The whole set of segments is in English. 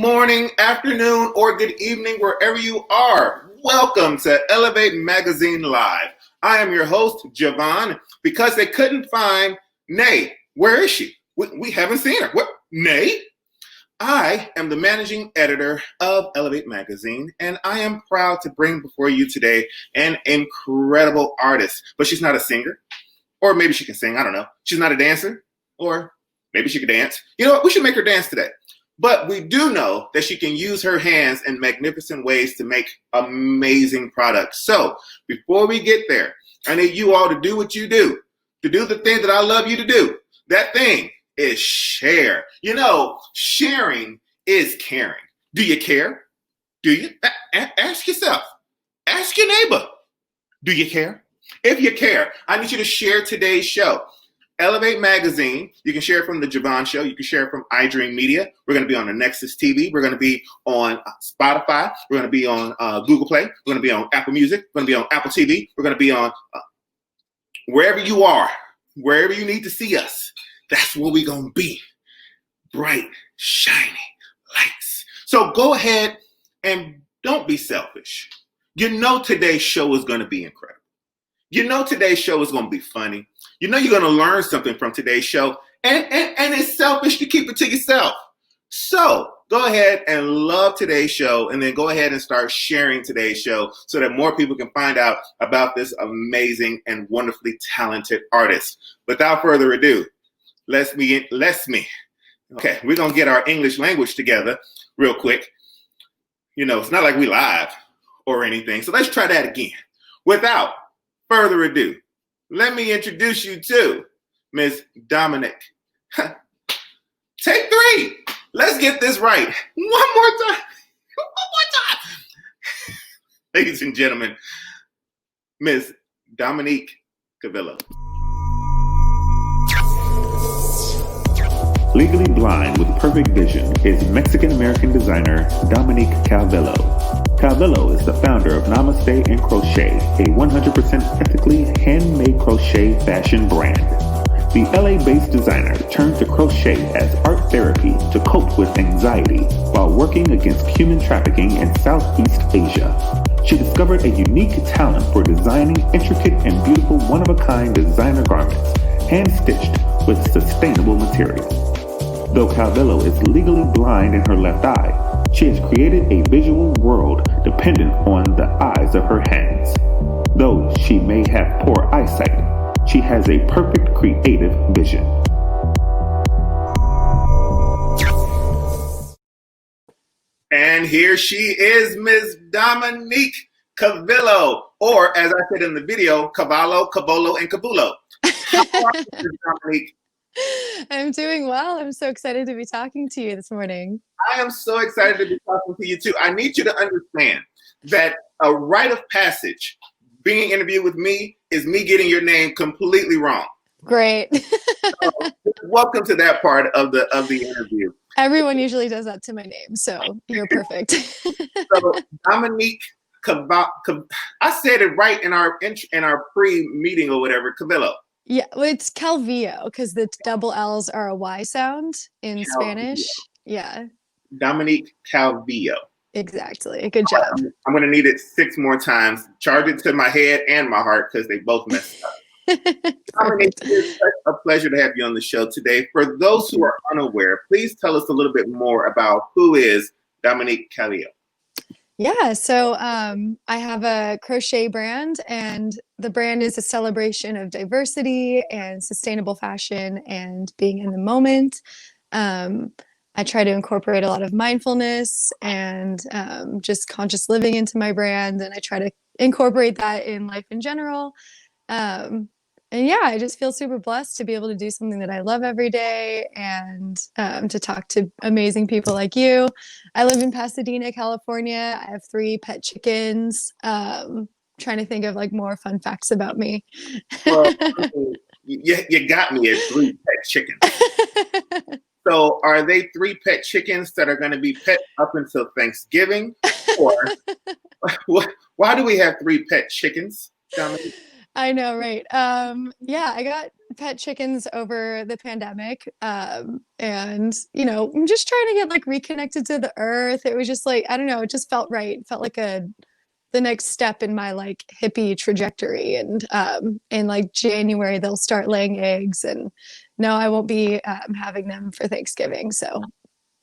morning, afternoon, or good evening, wherever you are. Welcome to Elevate Magazine Live. I am your host, Javon. Because they couldn't find Nay. Where is she? We haven't seen her. What? Nay? I am the managing editor of Elevate Magazine, and I am proud to bring before you today an incredible artist. But she's not a singer, or maybe she can sing. I don't know. She's not a dancer, or maybe she could dance. You know what? We should make her dance today. But we do know that she can use her hands in magnificent ways to make amazing products. So before we get there, I need you all to do what you do, to do the thing that I love you to do. That thing is share. You know, sharing is caring. Do you care? Do you? Ask yourself. Ask your neighbor. Do you care? If you care, I need you to share today's show. Elevate Magazine, you can share it from the Javon Show. You can share it from iDream Media. We're going to be on the Nexus TV. We're going to be on Spotify. We're going to be on Google Play. We're going to be on Apple Music. We're going to be on Apple TV. We're going to be on wherever you are, wherever you need to see us. That's where we're going to be. Bright, shiny lights. So go ahead and don't be selfish. You know today's show is going to be incredible. You know today's show is going to be funny. You know you're going to learn something from today's show. And it's selfish to keep it to yourself. So go ahead and love today's show, and then go ahead and start sharing today's show so that more people can find out about this amazing and wonderfully talented artist. Without further ado, let's me. Okay, we're going to get our English language together real quick. You know, it's not like we live or anything. So let's try that again. Without further ado, let me introduce you to Miss Dominique. Take three. Let's get this right. One more time. One more time. Ladies and gentlemen, Miss Dominique Calvillo. Legally blind with perfect vision is Mexican-American designer Dominique Calvillo. Calvillo is the founder of Namaste and Crochet, a 100% ethically handmade crochet fashion brand. The LA-based designer turned to crochet as art therapy to cope with anxiety while working against human trafficking in Southeast Asia. She discovered a unique talent for designing intricate and beautiful one-of-a-kind designer garments, hand-stitched with sustainable materials. Though Calvillo is legally blind in her left eye, she has created a visual world dependent on the eyes of her hands. Though she may have poor eyesight, she has a perfect creative vision. And here she is, Miss Dominique Calvillo, or as I said in the video, Cavallo, Cabolo, and Cabulo. How are you, Miss Dominique? I'm doing well. I'm so excited to be talking to you this morning. I am so excited to be talking to you too. I need you to understand that a rite of passage, being interviewed with me, is me getting your name completely wrong. Great. So, welcome to that part of the interview. Everyone usually does that to my name, so you're perfect. So Dominique Calvillo, I said it right in our pre-meeting or whatever, Calvillo. Yeah, well, it's Calvillo because the double L's are a Y sound in Spanish. Yeah. Dominique Calvillo. Exactly. Good job. I'm going to need it 6 more times. Charge it to my head and my heart because they both messed up. Dominique, it's such a pleasure to have you on the show today. For those who are unaware, please tell us a little bit more about who is Dominique Calvillo. Yeah, so I have a crochet brand, and the brand is a celebration of diversity and sustainable fashion and being in the moment. I try to incorporate a lot of mindfulness and just conscious living into my brand, and I try to incorporate that in life in general. And yeah, I just feel super blessed to be able to do something that I love every day and to talk to amazing people like you. I live in Pasadena, California. I have 3 pet chickens. Trying to think of like more fun facts about me. Well, you got me at 3 pet chickens. So are they 3 pet chickens that are going to be pet up until Thanksgiving? Or why do we have 3 pet chickens, Dominique? I know, right? Yeah, I got pet chickens over the pandemic. And I'm just trying to get like reconnected to the earth. It was just like, I don't know, it just felt right. It felt like the next step in my like hippie trajectory. And in like January they'll start laying eggs, and no, I won't be having them for Thanksgiving. So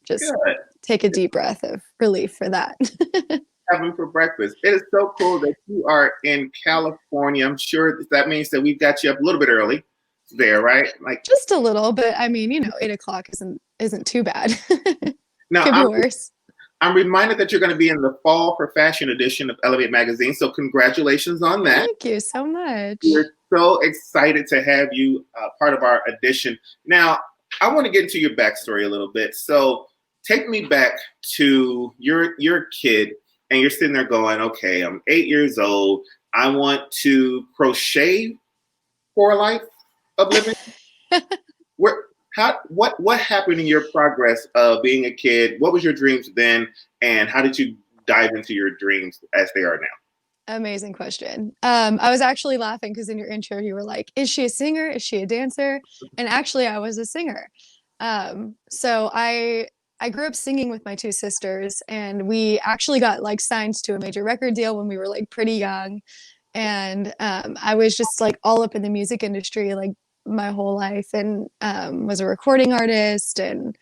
just Good. take a deep breath of relief for that. Have them for breakfast. It is so cool that you are in California. I'm sure that means that we've got you up a little bit early there, right? Like Just a little, but I mean, 8 o'clock isn't too bad. now, Could be worse. I'm reminded that you're going to be in the Fall for Fashion edition of Elevate Magazine. So congratulations on that. Thank you so much. We're so excited to have you part of our edition. Now, I want to get into your backstory a little bit. So take me back to your kid, and you're sitting there going, okay, I'm 8 years old. I want to crochet for a life of living. What happened in your progress of being a kid? What was your dreams then, and how did you dive into your dreams as they are now? Amazing question. I was actually laughing because in your intro you were like, "Is she a singer? Is she a dancer?" And actually, I was a singer. So I grew up singing with my two sisters, and we actually got like signed to a major record deal when we were like pretty young. And I was just like all up in the music industry like my whole life, and was a recording artist. And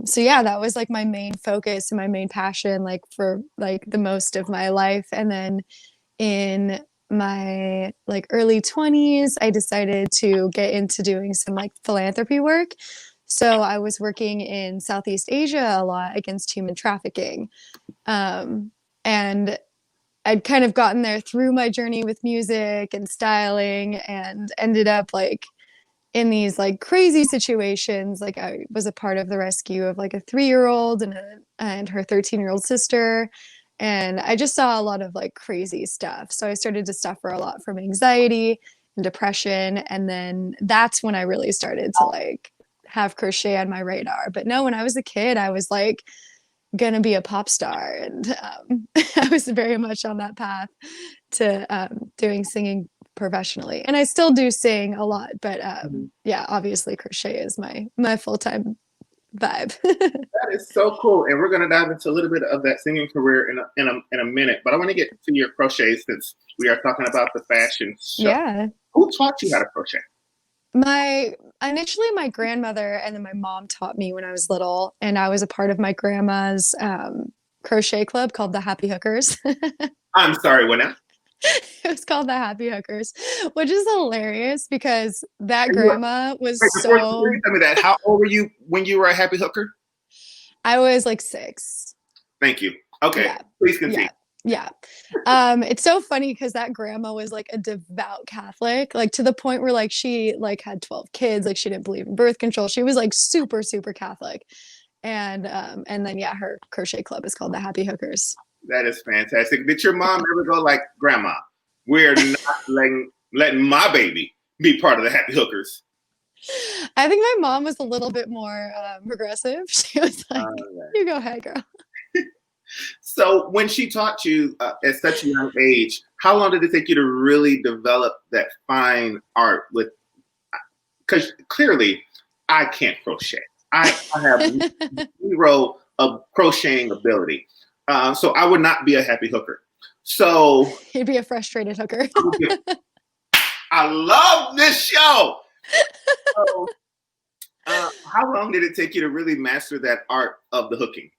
so yeah, that was like my main focus and my main passion like for like the most of my life. And then in my like early 20s I decided to get into doing some like philanthropy work. So I was working in Southeast Asia a lot against human trafficking. And I'd kind of gotten there through my journey with music and styling, and ended up like in these like crazy situations. Like I was a part of the rescue of like a 3-year-old and her 13-year-old sister. And I just saw a lot of like crazy stuff. So I started to suffer a lot from anxiety and depression. And then that's when I really started to like have crochet on my radar. But no, when I was a kid, I was like gonna be a pop star, and I was very much on that path to doing singing professionally. And I still do sing a lot, but yeah, obviously crochet is my full-time vibe. That is so cool, and we're going to dive into a little bit of that singing career in a minute. But I want to get to your crochet since we are talking about the fashion show. Yeah. Who taught you how to crochet? Initially my grandmother, and then my mom taught me when I was little, and I was a part of my grandma's crochet club called the Happy Hookers. I'm sorry, what now? It was called the Happy Hookers, which is hilarious because that grandma was Before you tell me that, how old were you when you were a happy hooker? I was like 6. Thank you. Okay, Yeah. please continue. Yeah. It's so funny because that grandma was like a devout Catholic, like to the point where like she like had 12 kids, like she didn't believe in birth control. She was like super, super Catholic. And then yeah, her crochet club is called the Happy Hookers. That is fantastic. Did your mom ever go like, Grandma, we're not letting my baby be part of the Happy Hookers? I think my mom was a little bit more progressive. She was like, you go ahead, girl. So when she taught you at such a young age, how long did it take you to really develop that fine art with, because clearly I can't crochet. I have zero of crocheting ability. So I would not be a happy hooker. So you'd be a frustrated hooker. I love this show. So, how long did it take you to really master that art of the hooking?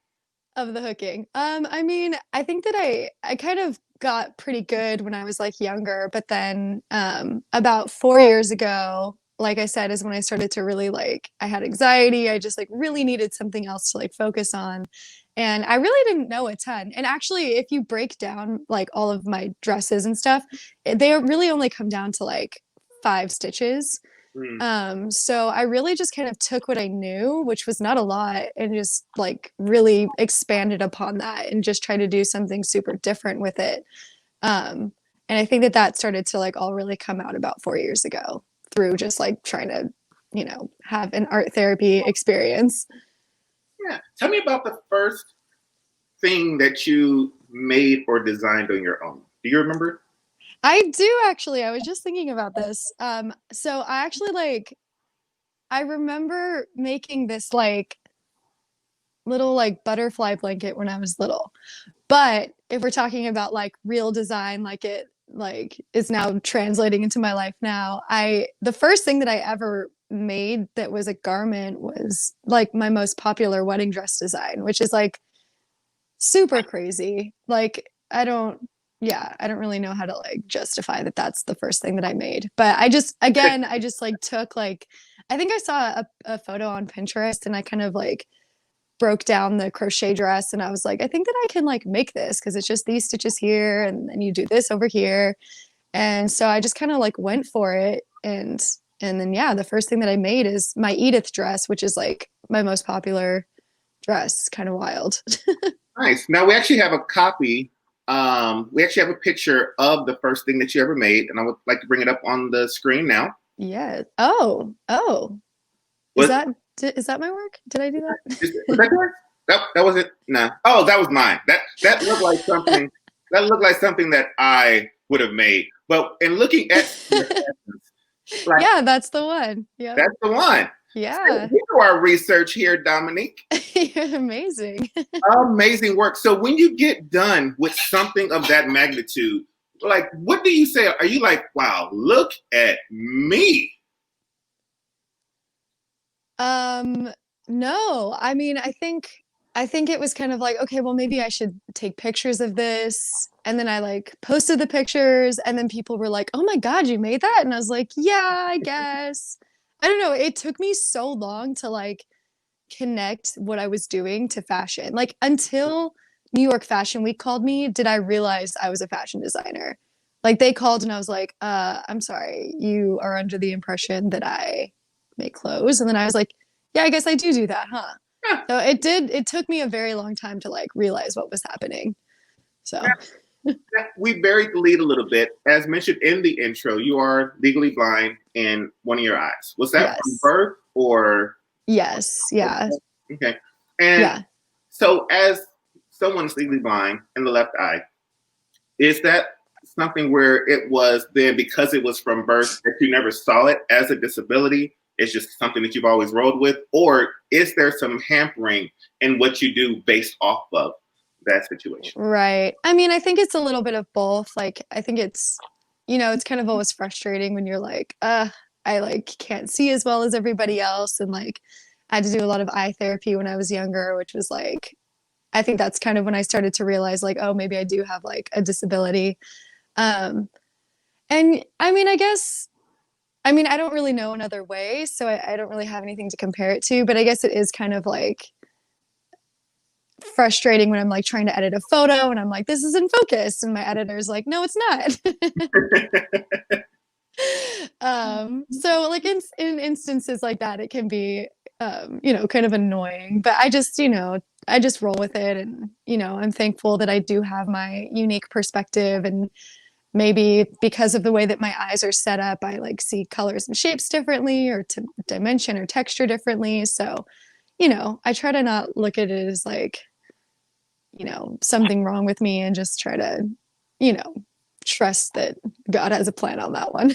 Of the hooking. I mean, I think that I kind of got pretty good when I was like younger, but then about 4 years ago, like I said, is when I started to really like, I had anxiety. I just like really needed something else to like focus on. And I really didn't know a ton. And actually, if you break down like all of my dresses and stuff, they really only come down to like 5 stitches. So I really just kind of took what I knew, which was not a lot, and just like really expanded upon that and just tried to do something super different with it. And I think that started to like all really come out about 4 years ago through just like trying to, have an art therapy experience. Yeah. Tell me about the first thing that you made or designed on your own. Do you remember? I do actually. I was just thinking about this. So I actually like I remember making this like little like butterfly blanket when I was little. But if we're talking about like real design, like it like is now translating into my life now, the first thing that I ever made that was a garment was like my most popular wedding dress design, which is like super crazy. Like I don't really know how to like justify that that's the first thing that I made. But I just like took like I think I saw a photo on Pinterest and I kind of like broke down the crochet dress and I was like, I think that I can like make this because it's just these stitches here and then you do this over here. And so I just kind of like went for it and then yeah, the first thing that I made is my Edith dress, which is like my most popular dress. Kind of wild. Nice. Now we actually have a copy. We actually have a picture of the first thing that you ever made, and I would like to bring it up on the screen now. Yeah. Oh, oh. Is Was, that is that my work? Did I do that? was that yours? That wasn't. Nah. Oh, that was mine. That looked like something. That looked like something that I would have made. But in looking at your essence, like Yeah, that's the one. Yeah. that's the one. Yeah. We do our research here, Dominique. You're amazing. Amazing work. So when you get done with something of that magnitude, like what do you say? Are you like, wow, look at me? Um, no. I mean, I think it was kind of like, okay, well maybe I should take pictures of this. And then I like posted the pictures and then people were like, "Oh my God, you made that?" And I was like, "Yeah, I guess." I don't know. It took me so long to like connect what I was doing to fashion. Like until New York Fashion Week called me, did I realize I was a fashion designer. Like they called and I was like, I'm sorry, you are under the impression that I make clothes. And then I was like, yeah, I guess I do that, huh? Huh. So it took me a very long time to like realize what was happening. So We buried the lead a little bit. As mentioned in the intro, you are legally blind in one of your eyes. Was that from yes. birth or? Yes. Yeah. Okay. And Yeah. so as someone's legally blind in the left eye, is that something where it was then because it was from birth that you never saw it as a disability? It's just something that you've always rolled with? Or is there some hampering in what you do based off of that situation? Right. I mean, I think it's a little bit of both. Like, I think it's, you know, it's kind of always frustrating when you're like, I like can't see as well as everybody else. And like, I had to do a lot of eye therapy when I was younger, which was like, I think that's kind of when I started to realize like, oh, maybe I do have like a disability. Um, and I mean, I mean, I don't really know another way, so I don't really have anything to compare it to, but I guess it is kind of like frustrating when I'm like trying to edit a photo and I'm like, this is in focus. And my editor's like, no, it's not. So like in instances like that, it can be, you know, kind of annoying, but I just, you know, I just roll with it. And, you know, I'm thankful that I do have my unique perspective and maybe because of the way that my eyes are set up, I like see colors and shapes differently or to dimension or texture differently. So, you know, I try to not look at it as like, you know, something wrong with me and just try to, you know, trust that God has a plan on that one.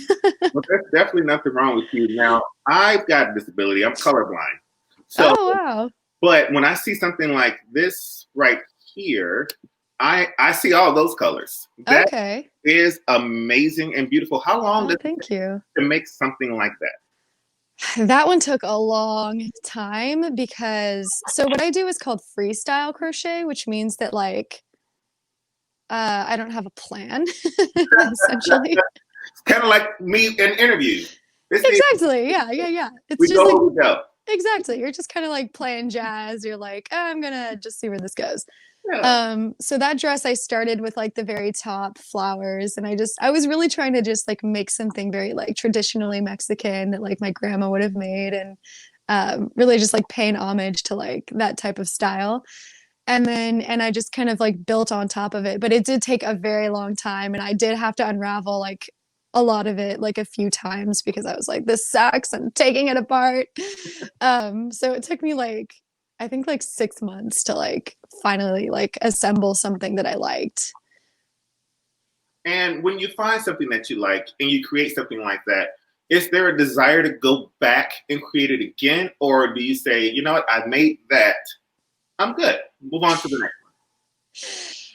Well, there's definitely nothing wrong with you. Now, I've got a disability. I'm colorblind. So, Oh, wow. but when I see something like this right here, I see all those colors. That Okay. is amazing and beautiful. How long Oh, does it thank you. take to make something like that? That one took a long time because so what I do is called freestyle crochet, which means that like I don't have a plan essentially. It's kind of like me in interviews. This means Exactly. Yeah, yeah, yeah. It's we just go like where we go. exactly. You're just kind of like playing jazz. You're like, oh, I'm gonna just see where this goes. Yeah. So that dress I started with like the very top flowers, and I was really trying to just like make something very like traditionally Mexican that like my grandma would have made, and really just like paying homage to like that type of style. And I just kind of like built on top of it, but it did take a very long time, and I did have to unravel like a lot of it like a few times because I was like, this sucks. I'm taking it apart. So it took me like I think like 6 months to like finally like assemble something that I liked. And when you find something that you like and you create something like that, is there a desire to go back and create it again? Or do you say, you know what, I made that, I'm good, move on to the next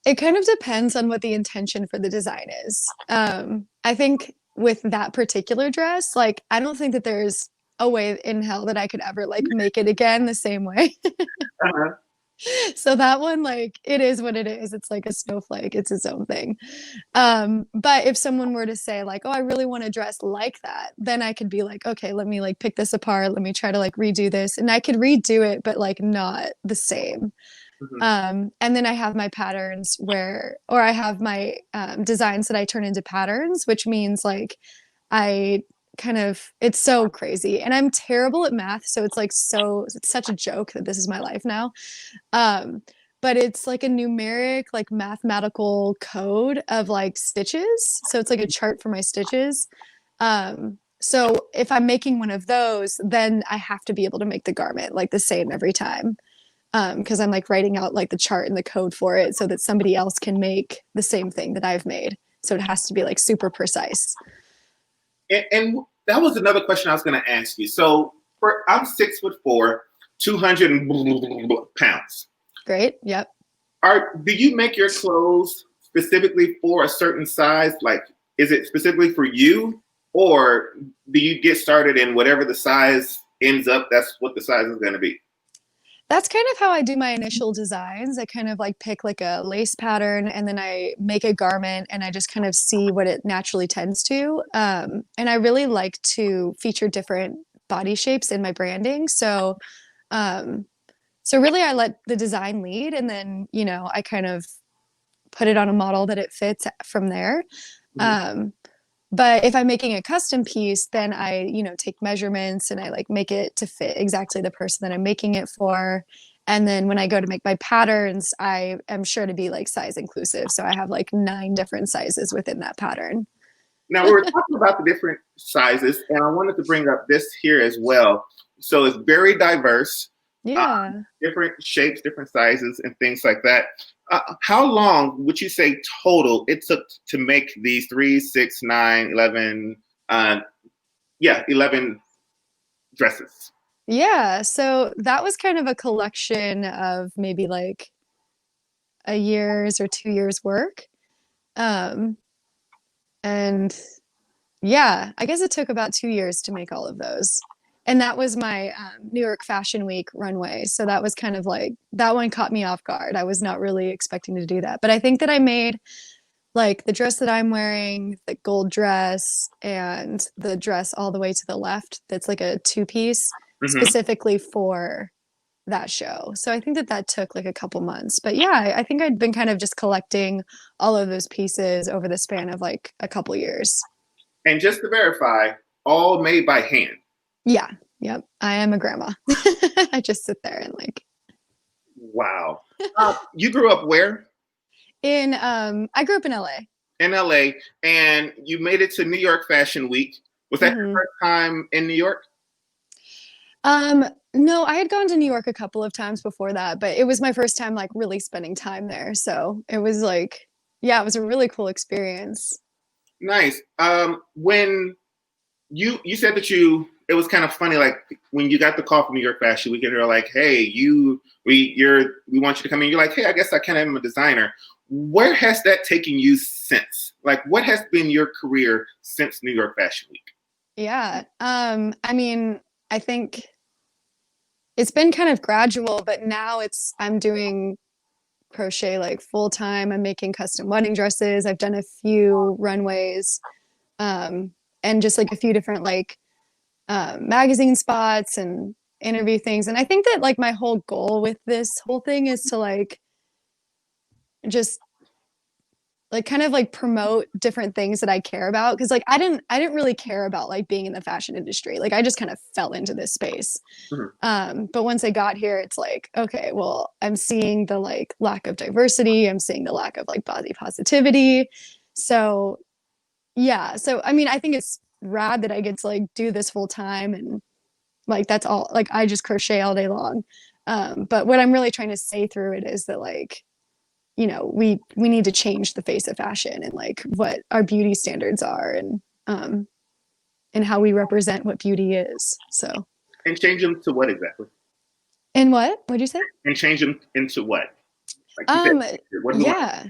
It kind of depends on what the intention for the design is. I think with that particular dress, like I don't think that there's a way in hell that I could ever like make it again the same way. one? Uh-huh. So that one, like, it is what it is. It's like a snowflake. It's its own thing. But if someone were to say like, oh, I really want to dress like that, then I could be like, okay, let me like pick this apart. Let me try to like redo this. And I could redo it, but like not the same. Mhm. And then I have my patterns or I have my designs that I turn into patterns, which means like I it's so crazy. And I'm terrible at math. So it's such a joke that this is my life now. Um, but it's like a numeric, like mathematical code of like stitches. So it's like a chart for my stitches. So if I'm making one of those, then I have to be able to make the garment like the same every time. Because I'm like writing out like the chart and the code for it so that somebody else can make the same thing that I've made. So it has to be like super precise. And that was another question I was going to ask you. So I'm 6'4", 200 pounds. Great. Yep. Do you make your clothes specifically for a certain size? Like, is it specifically for you, or do you get started in whatever the size ends up? That's what the size is going to be. That's kind of how I do my initial designs. I kind of like pick like a lace pattern and then I make a garment and I just kind of see what it naturally tends to. And I really like to feature different body shapes in my branding. Um, so really I let the design lead and then, you know, I kind of put it on a model that it fits from there. Mhm. But if I'm making a custom piece, then I, you know, take measurements and I like make it to fit exactly the person that I'm making it for. And then when I go to make my patterns, I am sure to be like size inclusive. So I have like 9 different sizes within that pattern. Now, we were talking about the different sizes, and I wanted to bring up this here as well. So it's very diverse, Yeah. different shapes, different sizes, and things like that. How long would you say total it took to make these 3, 6, 9, 11, 11 dresses? Yeah. So that was kind of a collection of maybe like a year's or 2 years work. Um, and yeah, I guess it took about 2 years to make all of those. And that was my New York Fashion Week runway. So that was kind of like, that one caught me off guard. I was not really expecting to do that. But I think that I made like the dress that I'm wearing, the gold dress, and the dress all the way to the left that's like a 2-piece Mm-hmm. specifically for that show. So I think that that took like a couple months. But yeah, I think I'd been kind of just collecting all of those pieces over the span of like a couple years. And just to verify, all made by hand. Yeah. Yep. I am a grandma. I just sit there and like Wow. You grew up where? I grew up in LA. In LA, and you made it to New York Fashion Week. Was that your Hmm. first time in New York? No, I had gone to New York a couple of times before that, but it was my first time like really spending time there. So it was like, yeah, it was a really cool experience. Nice. When you said that it was kind of funny, like when you got the call from New York Fashion Week, and they're like, "Hey, we want you to come in." You're like, "Hey, I guess I kind of am a designer." Where has that taken you since? Like, what has been your career since New York Fashion Week? Yeah. I mean, I think it's been kind of gradual, but now I'm doing crochet like full time. I'm making custom wedding dresses. I've done a few runways, um, and just like a few different like magazine spots and interview things. And I think that like my whole goal with this whole thing is to like just like kind of like promote different things that I care about because like I didn't really care about like being in the fashion industry. Like I just kind of fell into this space. Mhm. But once I got here, it's like, okay, well, I'm seeing the like lack of diversity. I'm seeing the lack of like body positivity. So yeah. So I mean, I think it's rad that I get to like do this full time and like that's all like I just crochet all day long. But what I'm really trying to say through it is that like you know, we need to change the face of fashion and like what our beauty standards are and how we represent what beauty is. So. And change them to what exactly? And what? What'd you say? And change them into what? Like you said, what do you want? Yeah.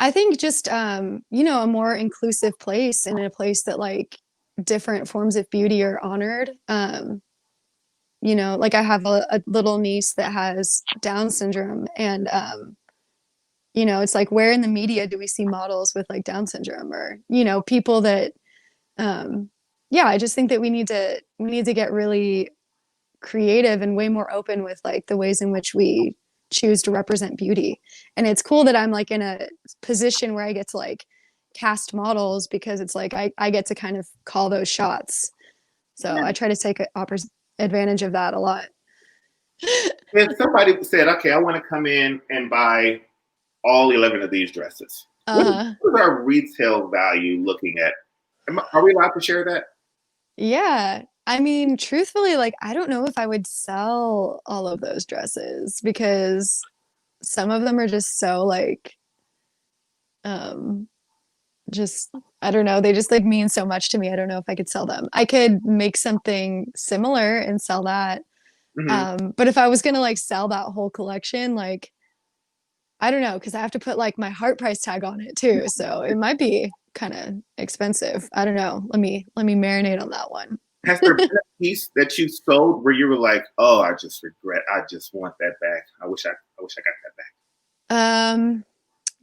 I think just you know, a more inclusive place and a place that like different forms of beauty are honored. You know, like I have a little niece that has Down syndrome and you know, it's like where in the media do we see models with like Down syndrome or, you know, people that yeah, I just think that we need to get really creative and way more open with like the ways in which we choose to represent beauty. And it's cool that I'm like in a position where I get to like cast models because it's like I get to kind of call those shots. So I try to take advantage of that a lot. If somebody said, okay, I want to come in and buy all 11 of these dresses, what is our retail value looking at? Are we allowed to share that? Yeah. I mean, truthfully, like, I don't know if I would sell all of those dresses because some of them are just so like, just, I don't know, they just like mean so much to me. I don't know if I could sell them. I could make something similar and sell that. But if I was gonna like sell that whole collection, like, I don't know, because I have to put like my heart price tag on it too. So it might be kind of expensive. I don't know. Let me marinate on that one. Has there been a piece that you sold where you were like, "Oh, I just regret. I just want that back. I wish I got that back."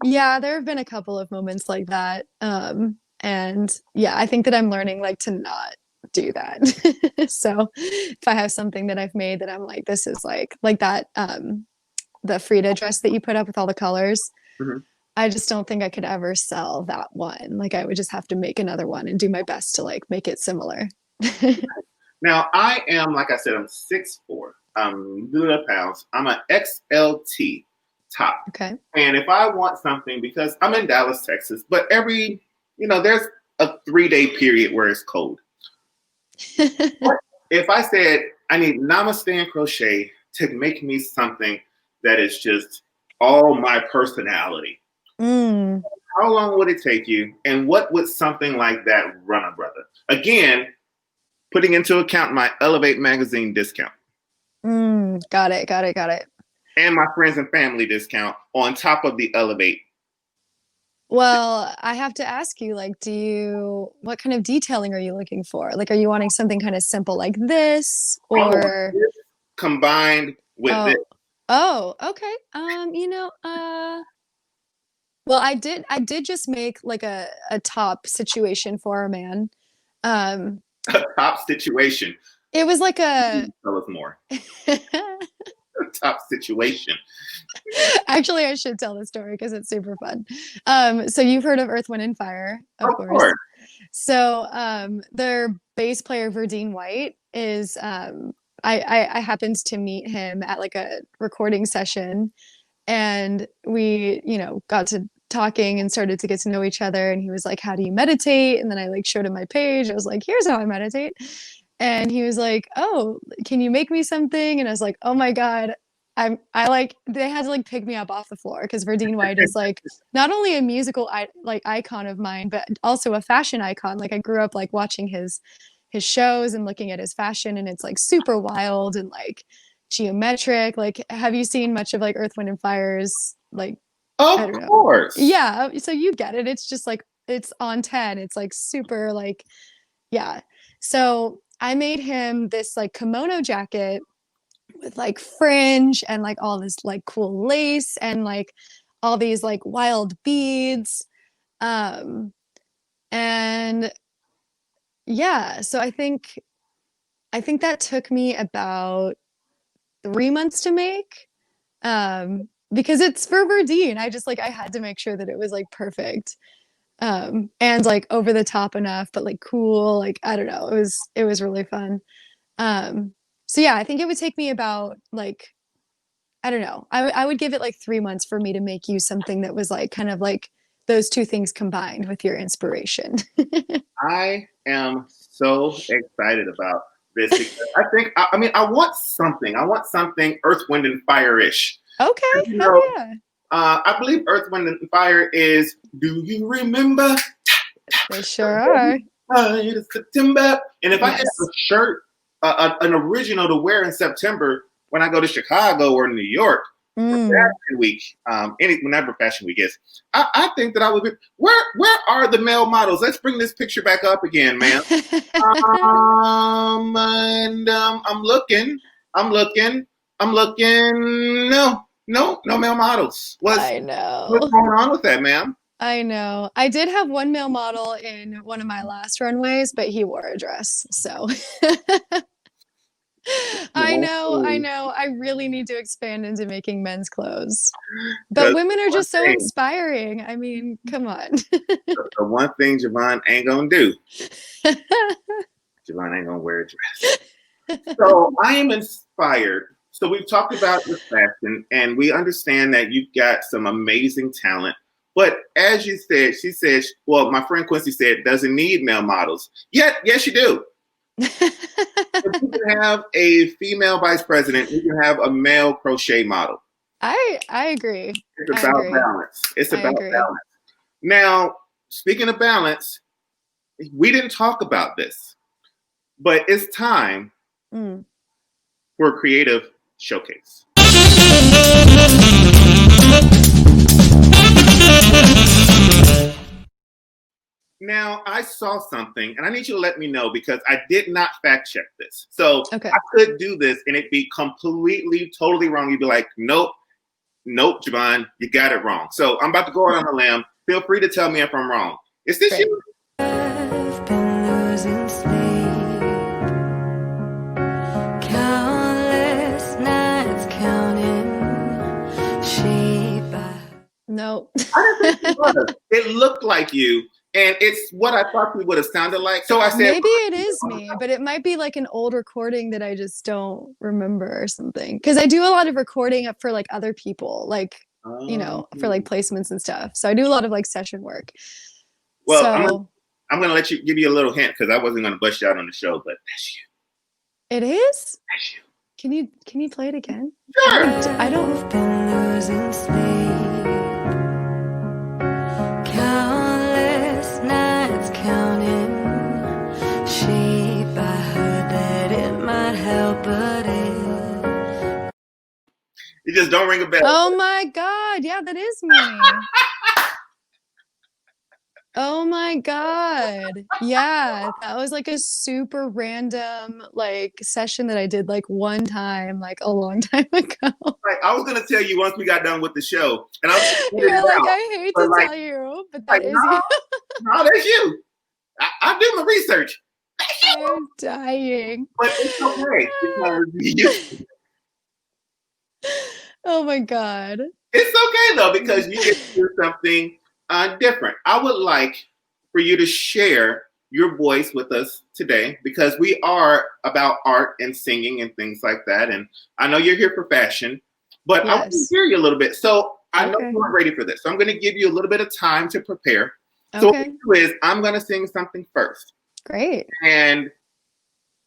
Yeah, there have been a couple of moments like that. And yeah, I think that I'm learning like to not do that. So if I have something that I've made that I'm like, this is like that, the Frida dress that you put up with all the colors. I just don't think I could ever sell that one. Like I would just have to make another one and do my best to like make it similar. Now I am, like I said, I'm 6'4", pounds. I'm an XLT top. Okay. And if I want something, because I'm in Dallas, Texas, but there's a 3-day period where it's cold. If I said I need Namaste and Crochet to make me something that is just all my personality, how long would it take you? And what would something like that run a brother? Again, putting into account my Elevate magazine discount. Got it. And my friends and family discount on top of the Elevate. Well, I have to ask you, like, what kind of detailing are you looking for? Like, are you wanting something kind of simple like this or combined with this? Oh, okay. Well, I did just make like a top situation for a man. A top situation. It was like a tell us more. Top situation. Actually, I should tell the story because it's super fun. So you've heard of Earth, Wind, and Fire, of course. So their bass player Verdine White is I happened to meet him at like a recording session, and we, got to talking and started to get to know each other. And he was like, "How do you meditate?" And then I like showed him my page. I was like, "Here's how I meditate." And he was like, "Oh, can you make me something?" And I was like, "Oh my God." They had to like pick me up off the floor because Verdine White is like not only a musical icon of mine, but also a fashion icon. Like I grew up like watching his shows and looking at his fashion, and it's like super wild and like geometric. Like, have you seen much of like Earth, Wind, and Fire's like? Of course. Yeah. So you get it. It's just like it's on 10. It's like super like, yeah. So I made him this like kimono jacket with like fringe and like all this like cool lace and like all these like wild beads. And yeah, so I think that took me about 3 months to make. Because it's for Verdine. I had to make sure that it was like perfect. And like over the top enough, but like cool. Like, I don't know. It was really fun. So yeah, I think it would take me about like, I don't know. I would give it like 3 months for me to make you something that was like kind of like those two things combined with your inspiration. I am so excited about this because I want something. I want something Earth, Wind, and Fire-ish. Okay. Hell yeah. I believe Earth, Wind, and Fire is Do You Remember? They sure are. It's September. And if I Yes. had a shirt, an original to wear in September when I go to Chicago or New York for Fashion Week, whenever Fashion Week is, I think that I would be. Where are the male models? Let's bring this picture back up again, man. I'm looking. No male models. I know. What's going on with that, ma'am? I know. I did have one male model in one of my last runways, but he wore a dress. So I know. I really need to expand into making men's clothes. But women are just so inspiring. I mean, come on. The one thing Javon ain't gonna do. Javon ain't gonna wear a dress. So I am inspired. So we've talked about the fashion, and we understand that you've got some amazing talent. But as you said, she said, well, my friend Quincy said, doesn't need male models. Yet, yes, you do. If you can have a female vice president, you can have a male crochet model. I agree. It's about balance. It's about balance. Now, speaking of balance, we didn't talk about this, but it's time for a creative showcase. Now, I saw something, and I need you to let me know because I did not fact check this. So I could do this, and it'd be completely, totally wrong. You'd be like, nope, Javon, you got it wrong. So I'm about to go out on a limb. Feel free to tell me if I'm wrong. Is this you? I've been losing sleep, countless nights counting sheep. No. I didn't think it was. It looked like you. And it's what I thought we would have sounded like. So I said, maybe it is me, but it might be like an old recording that I just don't remember or something. Because I do a lot of recording for like other people, like, you know, for like placements and stuff. So I do a lot of like session work. Well, so, I'm going to give you a little hint because I wasn't going to bust you out on the show, but that's you. It is? That's you. Can you play it again? Sure. I don't. Been losing sleep. Countless nights counting sheep. I heard that it might help, but it just don't ring a bell. Oh my God. Yeah, that is me. Oh my God. Yeah, that was like a super random like session that I did like one time, like a long time ago. Like, I was gonna tell you once we got done with the show, and I was You're like, I hate to tell you, but that is you. No, that's you. I do my research. I'm dying. But it's okay because you. Oh my God. It's okay though because you get to do something different. I would like for you to share your voice with us today because we are about art and singing and things like that. And I know you're here for fashion, but I want to hear you a little bit. So I know you aren't ready for this. So I'm going to give you a little bit of time to prepare. So what we do is I'm going to sing something first. Great. And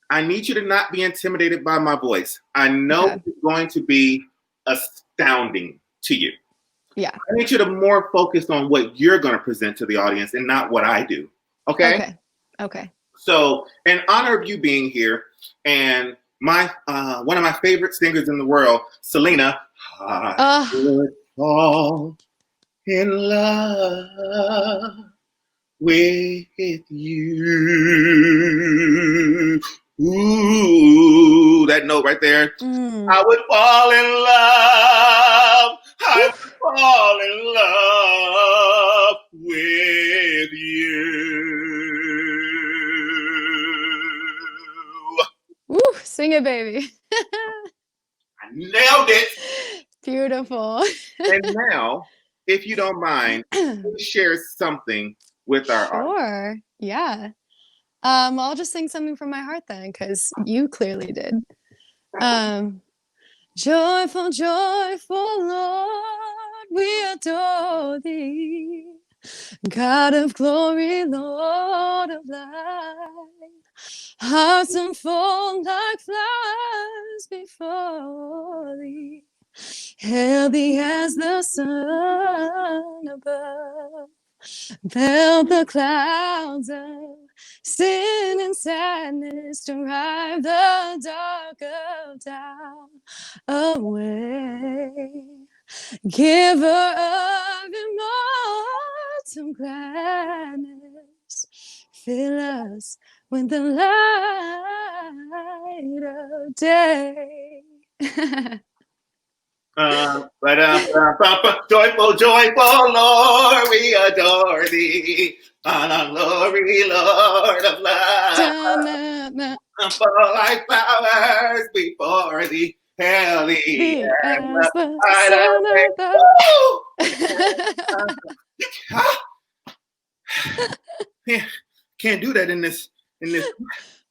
I need you to not be intimidated by my voice. I know it's going to be astounding to you. Yeah. I need you to more focus on what you're going to present to the audience and not what I do. Okay? Okay. So, in honor of you being here, and my one of my favorite singers in the world, Selena, I would fall in love with you. Ooh, that note right there. I would fall in love. I would fall in love with you. Woo, sing it, baby. I nailed it. Beautiful. And now, if you don't mind, please share something with our audience. Sure. Yeah. I'll just sing something from my heart then, because you clearly did. Joyful, joyful Lord, we adore thee. God of glory, Lord of light. Hearts unfold like flowers before thee. healthy as the sun above. Felt the clouds of sin and sadness drive the dark of doubt away. Giver of immortal gladness, fill us with the light of day. Joyful, joyful Lord, we adore thee. Glory, Lord of love. Da-na-na. Fall like flowers before thee. Healthy As the light sun of above. day. Can't do that in this.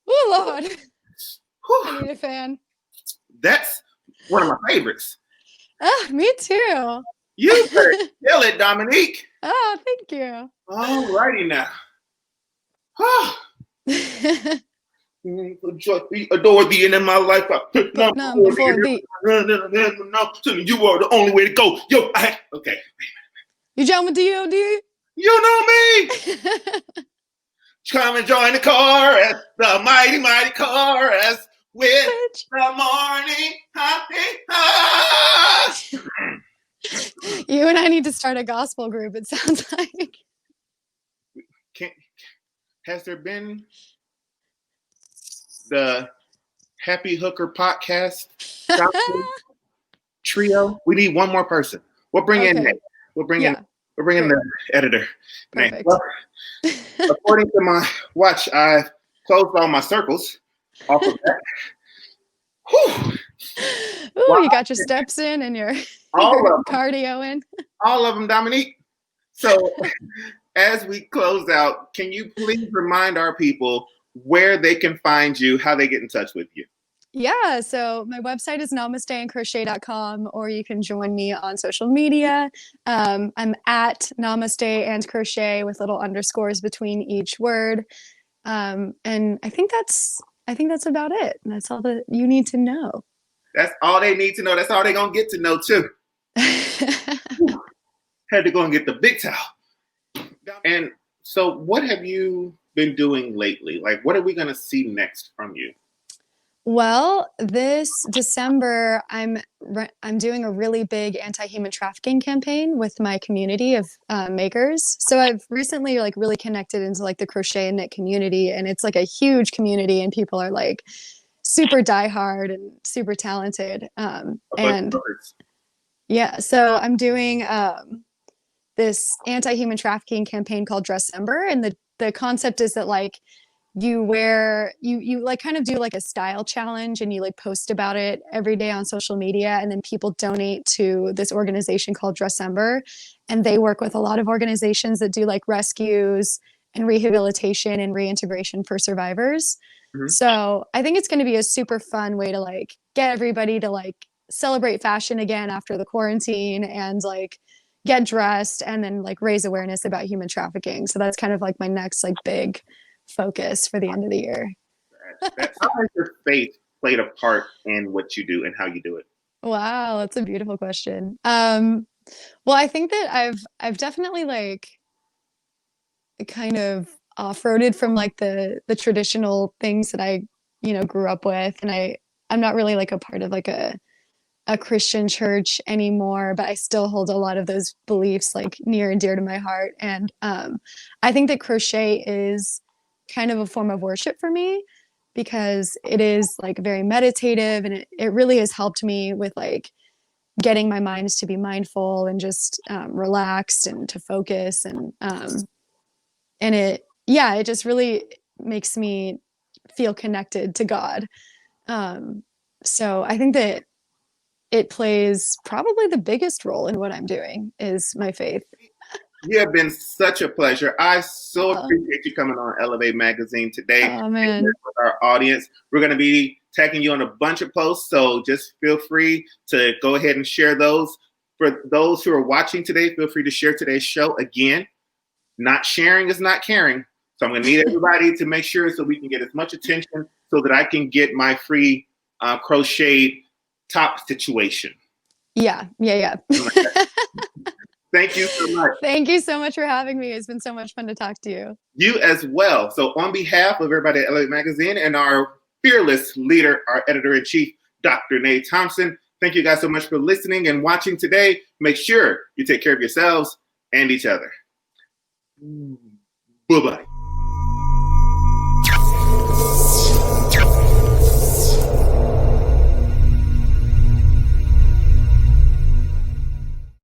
Oh Lord, Whew. I need a fan. That's one of my favorites. Oh, me too. You better kill it, Dominique. Oh, thank you. All righty now. Adore thee, and in my life I put none before thee. You are the only way to go. Okay. You down with D.O.D.? You know me. Come and join the chorus, the mighty, mighty chorus with the morning. You and I need to start a gospel group, it sounds like. Has there been the Happy Hooker podcast trio? We need one more person. We'll bring in Nate. We'll bring in the editor. Perfect. Well, according to my watch, I've closed all my circles off of that. Ooh, you got your steps in and your cardio in. All of them, Dominique. So as we close out, can you please remind our people where they can find you, how they get in touch with you? Yeah, so my website is namasteandcrochet.com, or you can join me on social media. I'm at Namaste and Crochet with little underscores between each word. And I think that's about it. That's all that you need to know. That's all they need to know. That's all they're going to get to know, too. Had to go and get the big towel. And so what have you been doing lately? Like, what are we going to see next from you? Well, this December, I'm doing a really big anti-human trafficking campaign with my community of makers. So I've recently really connected into the crochet and knit community, and it's a huge community, and people are super diehard and super talented. And yeah, so I'm doing this anti-human trafficking campaign called Dressember, and the concept is that you kind of do a style challenge, and you post about it every day on social media, and then people donate to this organization called Dressember, and they work with a lot of organizations that do rescues and rehabilitation and reintegration for survivors. Mm-hmm. So I think it's going to be a super fun way to get everybody to celebrate fashion again after the quarantine, and get dressed, and then raise awareness about human trafficking. So that's kind of my next big focus for the end of the year. That's how your faith played a part in what you do and how you do it? Wow, that's a beautiful question. Well, I think that I've definitely kind of off-roaded from the traditional things that I grew up with, and I'm not really a part of a Christian church anymore, but I still hold a lot of those beliefs near and dear to my heart. And I think that crochet is kind of a form of worship for me, because it is very meditative, and it really has helped me with getting my mind to be mindful and just relaxed and to focus, and it just really makes me feel connected to God. So I think that it plays probably the biggest role in what I'm doing is my faith. You have been such a pleasure. I so appreciate you coming on Elevate Magazine today. Oh, man. With our audience. We're going to be tagging you on a bunch of posts, so just feel free to go ahead and share those. For those who are watching today, feel free to share today's show. Again, not sharing is not caring. So I'm going to need everybody to make sure so we can get as much attention so that I can get my free crochet top situation. Yeah. Thank you so much. Thank you so much for having me. It's been so much fun to talk to you. You as well. So on behalf of everybody at Elevate Magazine and our fearless leader, our editor-in-chief, Dr. Nay Thompson, thank you guys so much for listening and watching today. Make sure you take care of yourselves and each other. Bye-bye.